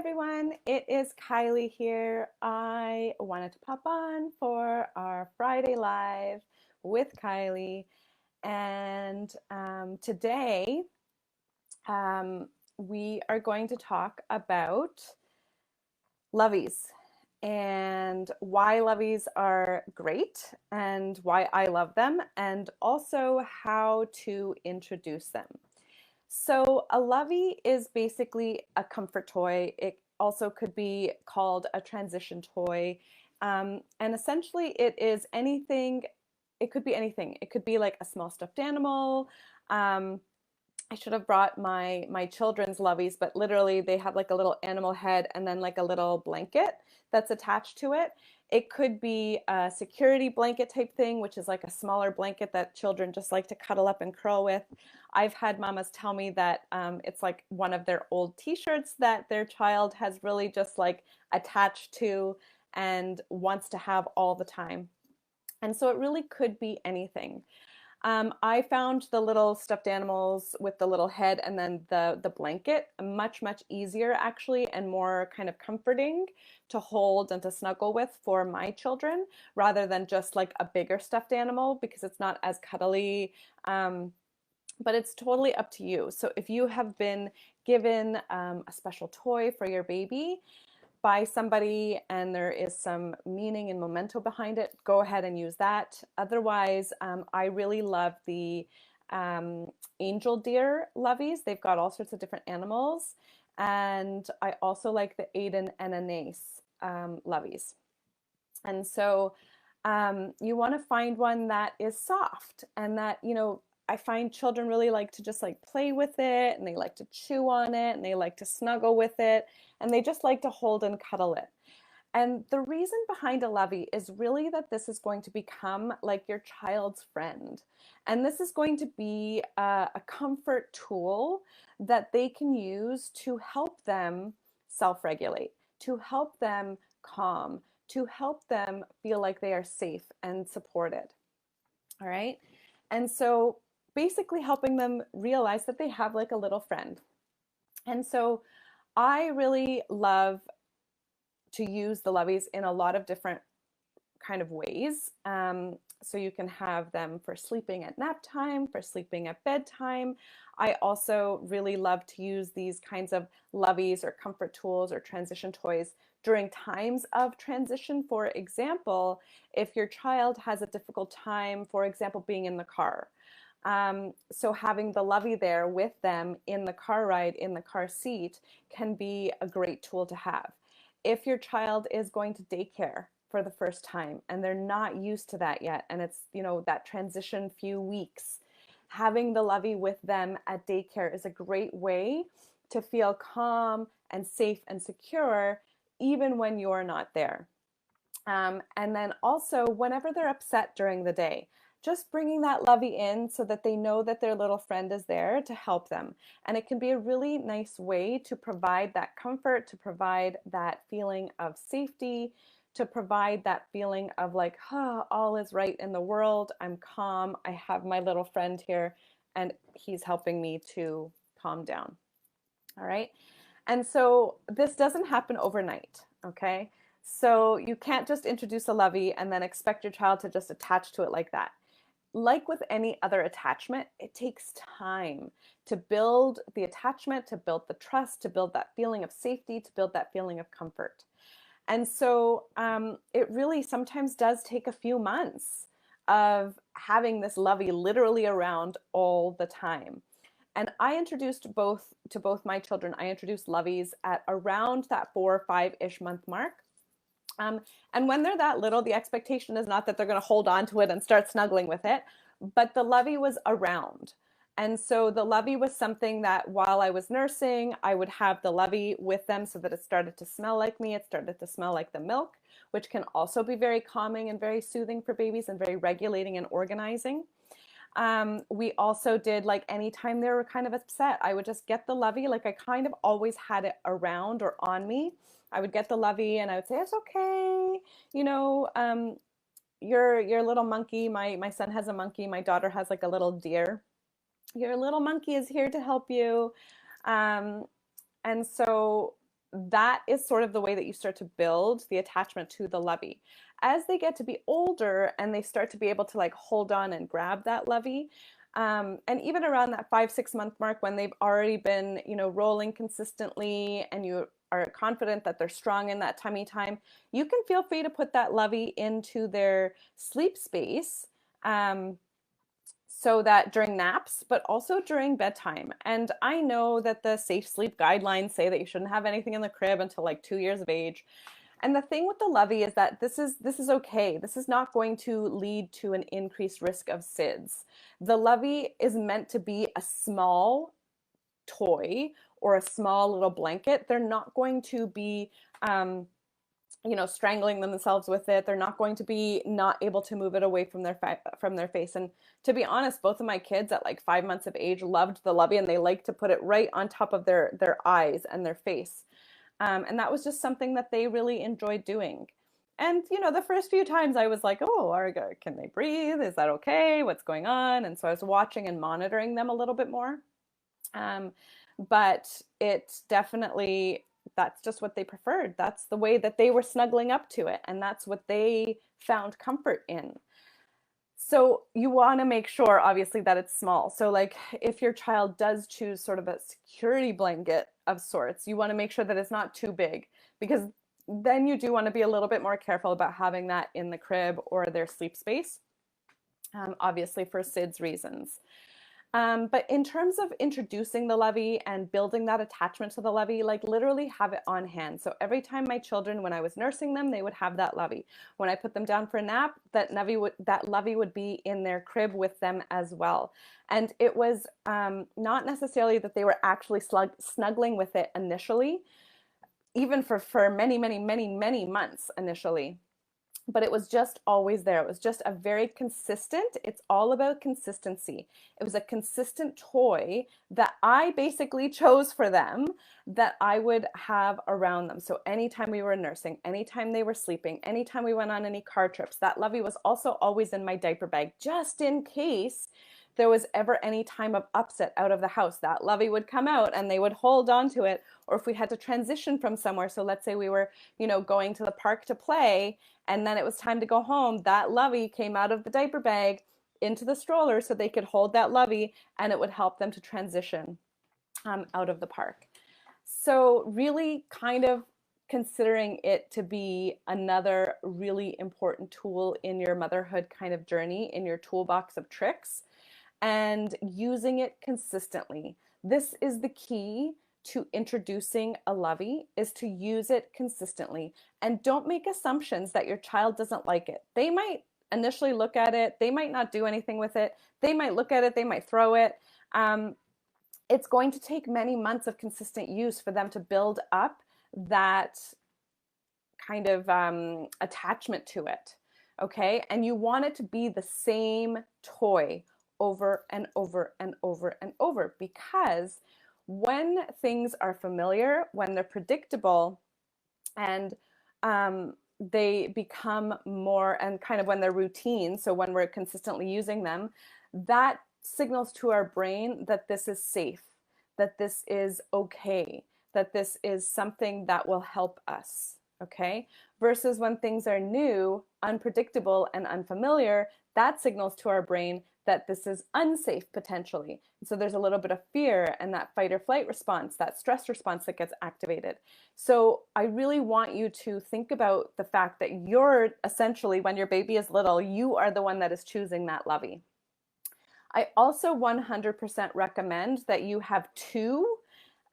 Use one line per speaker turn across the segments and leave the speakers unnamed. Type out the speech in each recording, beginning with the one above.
everyone, it is Kylie here. I wanted to pop on for our Friday Live with Kylie. And today um, we are going to talk about loveys and why loveys are great and why I love them, and also how to introduce them. So a lovey is basically a comfort toy. It also could be called a transition toy. And essentially it is anything, it could be anything. It could be like a small stuffed animal. Um, I should have brought my children's loveys, but literally they have like a little animal head and then like a little blanket that's attached to it. It could be a security blanket type thing, which is like a smaller blanket that children just like to cuddle up and curl with. I've had mamas tell me that it's like one of their old t-shirts that their child has really just like attached to and wants to have all the time. And so it really could be anything. I found the little stuffed animals with the little head and then the blanket much easier actually, and more kind of comforting to hold and to snuggle with for my children, rather than just like a bigger stuffed animal, because it's not as cuddly. But it's totally up to you. So if you have been given a special toy for your baby by somebody and there is some meaning and memento behind it, go ahead and use that. Otherwise, I really love the angel deer loveys. They've got all sorts of different animals. And I also like the Aiden and Anais loveys. And so you want to find one that is soft and that, I find children really like to just like play with it, and they like to chew on it, and they like to snuggle with it, and they just like to hold and cuddle it. And the reason behind a lovey is really that this is going to become like your child's friend. And this is going to be a comfort tool that they can use to help them self-regulate, to help them calm, to help them feel like they are safe and supported. All right. And so basically helping them realize that they have like a little friend. And so I really love to use the loveys in a lot of different kind of ways. So you can have them for sleeping at nap time, for sleeping at bedtime. I also really love to use these kinds of loveys or comfort tools or transition toys during times of transition. For example, if your child has a difficult time, for example, being in the car. So having the lovey there with them in the car ride, in the car seat, can be a great tool to have. If your child is going to daycare for the first time and they're not used to that yet, and it's, that transition few weeks, having the lovey with them at daycare is a great way to feel calm and safe and secure even when you're not there. And then also whenever they're upset during the day, just bringing that lovey in so that they know that their little friend is there to help them. And it can be a really nice way to provide that comfort, to provide that feeling of safety, to provide that feeling of like, all is right in the world. I'm calm. I have my little friend here and he's helping me to calm down. All right. And so this doesn't happen overnight. Okay. So you can't just introduce a lovey and then expect your child to just attach to it like that. Like with any other attachment, it takes time to build the attachment, to build the trust, to build that feeling of safety, to build that feeling of comfort. And so it really sometimes does take a few months of having this lovey literally around all the time. And I introduced both my children, I introduced loveys at around that 4 or 5-ish month mark. And when they're that little, the expectation is not that they're going to hold on to it and start snuggling with it, but the lovey was around. And so the lovey was something that while I was nursing, I would have the lovey with them so that it started to smell like me. It started to smell like the milk, which can also be very calming and very soothing for babies and very regulating and organizing. We also did, like, anytime they were kind of upset, I would just get the lovey. Like, I kind of always had it around or on me. I would get the lovey and I would say, it's okay. Your little monkey, my son has a monkey. My daughter has like a little deer. Your little monkey is here to help you. And so that is sort of the way that you start to build the attachment to the lovey. As they get to be older and they start to be able to like hold on and grab that lovey, and even around that 5, 6 month mark when they've already been, rolling consistently and you are confident that they're strong in that tummy time, you can feel free to put that lovey into their sleep space. So that during naps, but also during bedtime. And I know that the safe sleep guidelines say that you shouldn't have anything in the crib until like 2 years of age. And the thing with the lovey is that this is okay. This is not going to lead to an increased risk of SIDS. The lovey is meant to be a small toy or a small little blanket. They're not going to be strangling themselves with it. They're not going to be not able to move it away from their face. And to be honest, both of my kids at like 5 months of age loved the lovey, and they like to put it right on top of their eyes and their face. And that was just something that they really enjoyed doing. And the first few times I was like, oh, can they breathe? Is that okay? What's going on? And so I was watching and monitoring them a little bit more. But it definitely, that's just what they preferred. That's the way that they were snuggling up to it, and that's what they found comfort in. So you want to make sure, obviously, that it's small. So like if your child does choose sort of a security blanket of sorts, you want to make sure that it's not too big, because then you do want to be a little bit more careful about having that in the crib or their sleep space, obviously for SIDS reasons. But in terms of introducing the lovey and building that attachment to the lovey, like literally have it on hand. So every time my children, when I was nursing them, they would have that lovey. When I put them down for a nap, that lovey would be in their crib with them as well. And it was not necessarily that they were actually snuggling with it initially, even for many, many, many, many months initially. But it was just always there. It was just a very consistent, it's all about consistency. It was a consistent toy that I basically chose for them, that I would have around them. So anytime we were nursing, anytime they were sleeping, anytime we went on any car trips, that lovey was also always in my diaper bag, just in case there was ever any time of upset out of the house. That lovey would come out and they would hold on to it. Or if we had to transition from somewhere, so let's say we were, going to the park to play, and then it was time to go home, that lovey came out of the diaper bag into the stroller so they could hold that lovey, and it would help them to transition out of the park. So really kind of considering it to be another really important tool in your motherhood kind of journey, in your toolbox of tricks, and using it consistently. This is the key to introducing a lovey, is to use it consistently. And don't make assumptions that your child doesn't like it. They might initially look at it, they might not do anything with it, they might look at it, they might throw it. It's going to take many months of consistent use for them to build up that kind of attachment to it, okay? And you want it to be the same toy over and over and over and over, because when things are familiar, when they're predictable, and they become more, and kind of when they're routine, so when we're consistently using them, that signals to our brain that this is safe, that this is okay, that this is something that will help us, okay? Versus when things are new, unpredictable, and unfamiliar, that signals to our brain that this is unsafe potentially. So there's a little bit of fear and that fight or flight response, that stress response that gets activated. So I really want you to think about the fact that you're essentially, when your baby is little, you are the one that is choosing that lovey. I also 100% recommend that you have two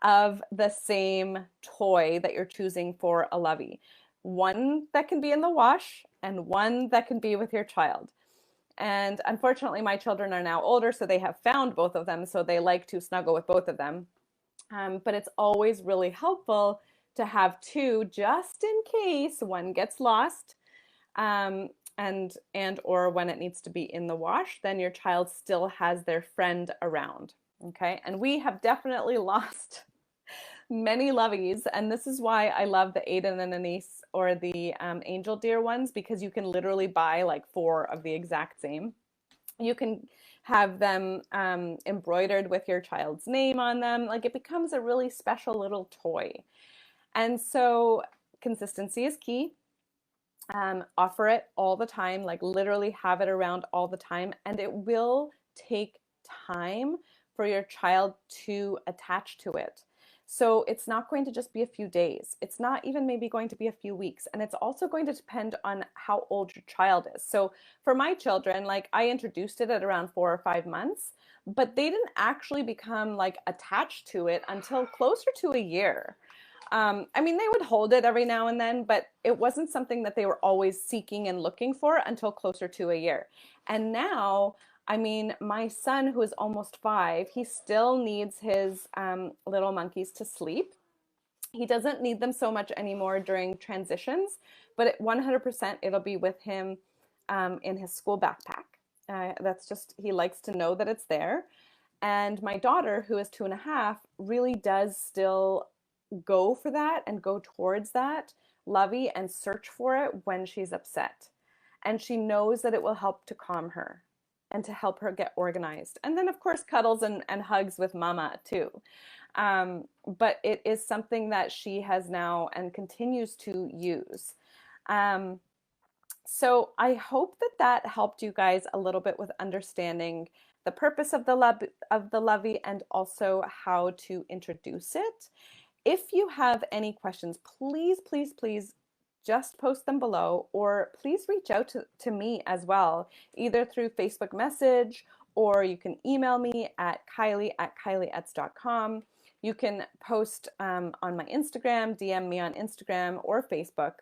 of the same toy that you're choosing for a lovey. One that can be in the wash and one that can be with your child. And unfortunately, my children are now older, so they have found both of them, so they like to snuggle with both of them. But it's always really helpful to have two, just in case one gets lost, and or when it needs to be in the wash, then your child still has their friend around. Okay, and we have definitely lost many loveys, and this is why I love the Aiden and Anise or the Angel Deer ones, because you can literally buy like 4 of the exact same. You can have them embroidered with your child's name on them. Like, it becomes a really special little toy. And so consistency is key. Offer it all the time, like literally have it around all the time, and it will take time for your child to attach to it. So it's not going to just be a few days. It's not even maybe going to be a few weeks. And it's also going to depend on how old your child is. So for my children, like I introduced it at around 4 or 5 months, but they didn't actually become like attached to it until closer to a year. I mean, they would hold it every now and then, but it wasn't something that they were always seeking and looking for until closer to a year. And now, I mean, my son, who is almost 5, he still needs his little monkeys to sleep. He doesn't need them so much anymore during transitions, but 100% it'll be with him in his school backpack. That's just, he likes to know that it's there. And my daughter, who is 2.5, really does still go for that and go towards that lovey and search for it when she's upset. And she knows that it will help to calm her and to help her get organized. And then, of course, cuddles and hugs with mama too. But it is something that she has now and continues to use. Um, so I hope that that helped you guys a little bit with understanding the purpose of the lovey and also how to introduce it. If you have any questions, please, please, please just post them below, or please reach out to me as well, either through Facebook message, or you can email me at kylie@kylieetz.com. You can post on my Instagram, DM me on Instagram or Facebook,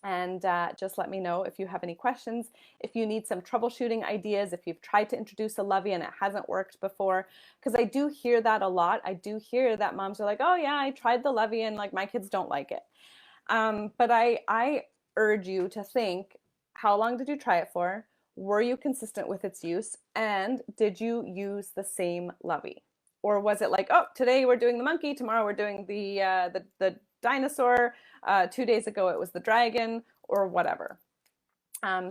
and just let me know if you have any questions, if you need some troubleshooting ideas, if you've tried to introduce a lovey and it hasn't worked before, because I do hear that a lot. I do hear that moms are like, oh yeah, I tried the lovey and like my kids don't like it. But I urge you to think, how long did you try it for? Were you consistent with its use? And did you use the same lovey? Or was it like, oh, today we're doing the monkey, tomorrow we're doing the dinosaur, 2 days ago it was the dragon, or whatever.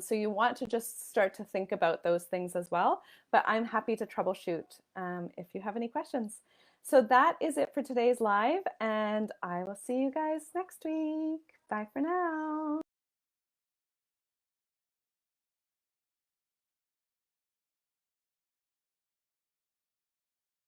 So you want to just start to think about those things as well. But I'm happy to troubleshoot if you have any questions. So that is it for today's live, and I will see you guys next week. Bye for now.